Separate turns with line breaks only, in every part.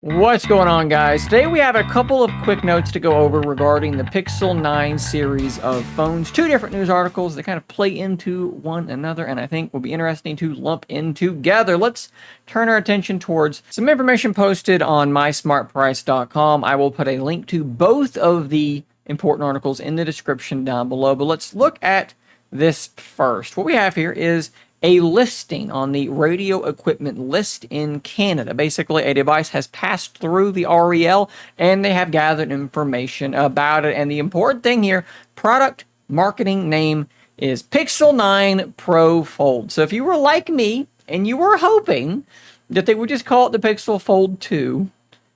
What's going on, guys? Today we have a couple of quick notes to go over regarding the Pixel 9 series of phones. Two different news articles that kind of play into one another and I think will be interesting to lump in together. Let's turn our attention towards some information posted on mysmartprice.com. I will put a link to both of the important articles in the description down below, but let's look at this first. What we have here is a listing on the radio equipment list in Canada. Basically, a device has passed through the REL and they have gathered information about it. And the important thing here, product marketing name is Pixel 9 Pro Fold. So if you were like me and you were hoping that they would just call it the Pixel Fold 2,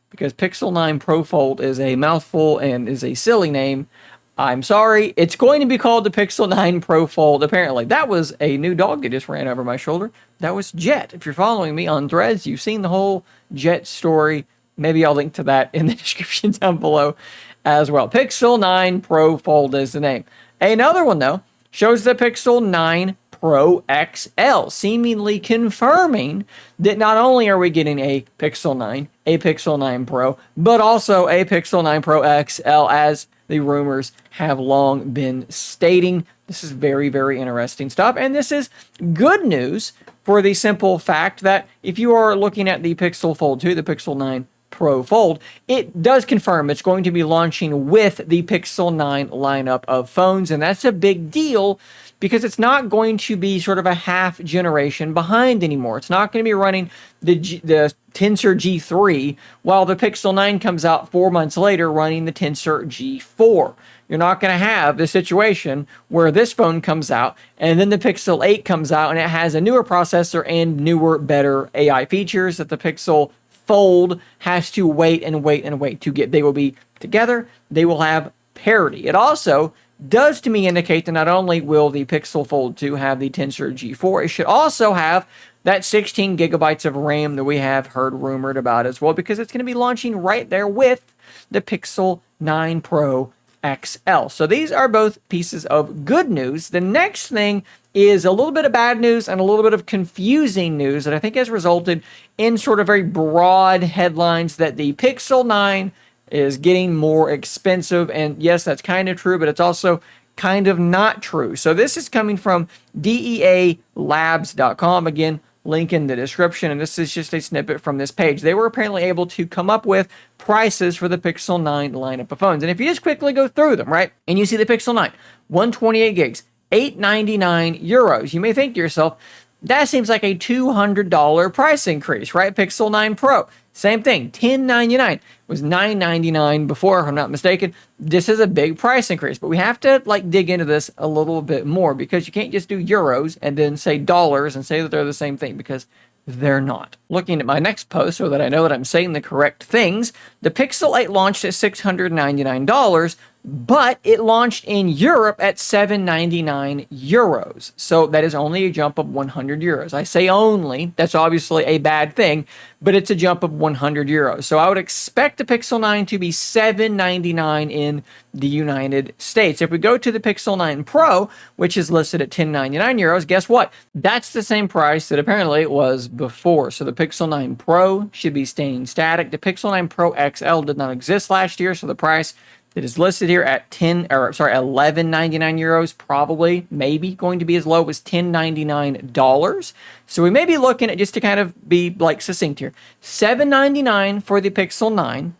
because Pixel 9 Pro Fold is a mouthful and is a silly name, I'm sorry, it's going to be called the Pixel 9 Pro Fold, apparently. That was a new dog that just ran over my shoulder. That was Jet. If you're following me on Threads, you've seen the whole Jet story. Maybe I'll link to that in the description down below as well. Pixel 9 Pro Fold is the name. Another one, though, shows the Pixel 9 Pro XL, seemingly confirming that not only are we getting a Pixel 9, a Pixel 9 Pro, but also a Pixel 9 Pro XL, as the rumors have long been stating. This is very, very interesting stuff. And this is good news for the simple fact that if you are looking at the Pixel Fold 2, the Pixel 9 Pro Fold, it does confirm it's going to be launching with the Pixel 9 lineup of phones. And that's a big deal because it's not going to be sort of a half generation behind anymore. It's not going to be running the Tensor G3 while the Pixel 9 comes out 4 months later running the Tensor G4. You're not going to have the situation where this phone comes out and then the Pixel 8 comes out and it has a newer processor and newer, better AI features that the Pixel Fold has to wait and wait and wait to get. They will be together. They will have parity. It also does to me indicate that not only will the Pixel Fold 2 have the Tensor G4, it should also have that 16 gigabytes of RAM that we have heard rumored about as well, because it's going to be launching right there with the Pixel 9 Pro XL. So these are both pieces of good news. The next thing is a little bit of bad news and a little bit of confusing news that I think has resulted in sort of very broad headlines that the Pixel 9 is getting more expensive. And yes, that's kind of true, but it's also kind of not true. So this is coming from DEAlabs.com. Again, link in the description, and this is just a snippet from this page. They were apparently able to come up with prices for the Pixel 9 lineup of phones. And if you just quickly go through them, right, and you see the Pixel 9, 128 gigs, 899 euros, you may think to yourself, that seems like a $200 price increase, right? Pixel 9 Pro, same thing, $1099. It was $999 before, if I'm not mistaken. This is a big price increase, but we have to dig into this a little bit more, because you can't just do euros and then say dollars and say that they're the same thing, because they're not. Looking at my next post so that I know that I'm saying the correct things, the Pixel 8 launched at $699, but it launched in Europe at 799 euros. So that is only a jump of 100 euros. I say only, that's obviously a bad thing, but it's a jump of 100 euros. So I would expect the Pixel 9 to be 799 in the United States. If we go to the Pixel 9 Pro, which is listed at 1099 euros, guess what? That's the same price that apparently it was before. So the Pixel 9 Pro should be staying static. The Pixel 9 Pro XL did not exist last year, so the price that is listed here at 1199 euros, probably, maybe going to be as low as $1099. So we may be looking at, just to kind of be succinct here, $799 for the Pixel 9,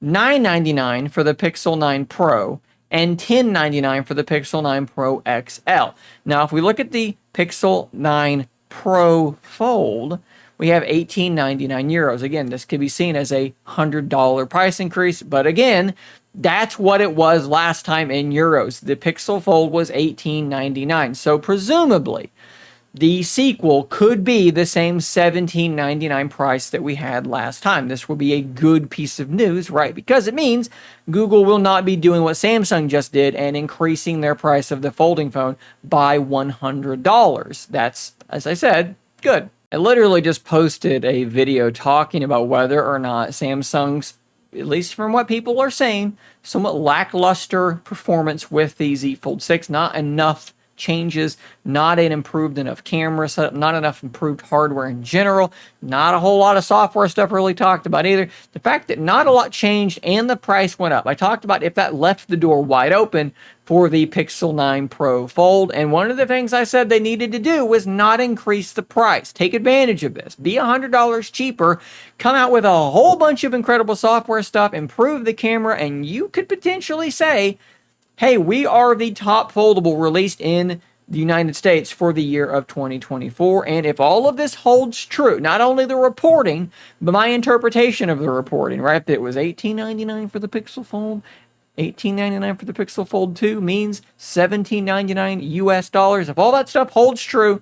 $999 for the Pixel 9 Pro, and $1099 for the Pixel 9 Pro XL. Now, if we look at the Pixel 9 Pro Fold, we have 1899 euros. Again, this could be seen as a $100 price increase, but again, that's what it was last time in euros. The Pixel Fold was 1899. So presumably, the sequel could be the same 1799 price that we had last time. This will be a good piece of news, right? Because it means Google will not be doing what Samsung just did and increasing their price of the folding phone by $100. That's, as I said, good. I literally just posted a video talking about whether or not Samsung's, at least from what people are saying, somewhat lackluster performance with the Z Fold 6, not enough changes, not an improved enough camera setup, not enough improved hardware in general, not a whole lot of software stuff really talked about either. The fact that not a lot changed and the price went up. I talked about if that left the door wide open for the Pixel 9 Pro Fold, and one of the things I said they needed to do was not increase the price. Take advantage of this. Be $100 cheaper, come out with a whole bunch of incredible software stuff, improve the camera, and you could potentially say, hey, we are the top foldable released in the United States for the year of 2024. And if all of this holds true, not only the reporting, but my interpretation of the reporting, right? That it was $18.99 for the Pixel Fold, $18.99 for the Pixel Fold 2 means $17.99 US dollars. If all that stuff holds true,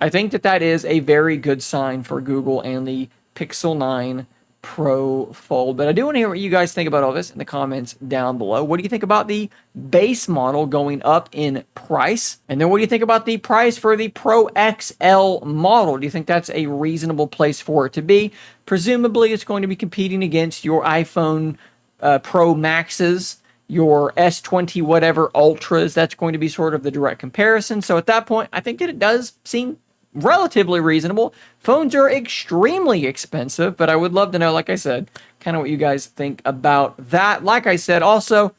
I think that that is a very good sign for Google and the Pixel 9 Pro Fold. But I do want to hear what you guys think about all this in the comments down below. What do you think about the base model going up in price? And then what do you think about the price for the Pro XL model? Do you think that's a reasonable place for it to be? Presumably, it's going to be competing against your iPhone Pro Maxes, your S20 whatever Ultras. That's going to be sort of the direct comparison. So at that point, I think that it does seem relatively reasonable. Phones are extremely expensive, but I would love to know, like I said, kind of what you guys think about that. Like I said, also,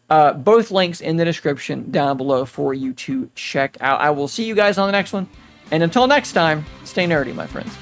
both links in the description down below for you to check out. I will see you guys on the next one. And until next time, stay nerdy, my friends.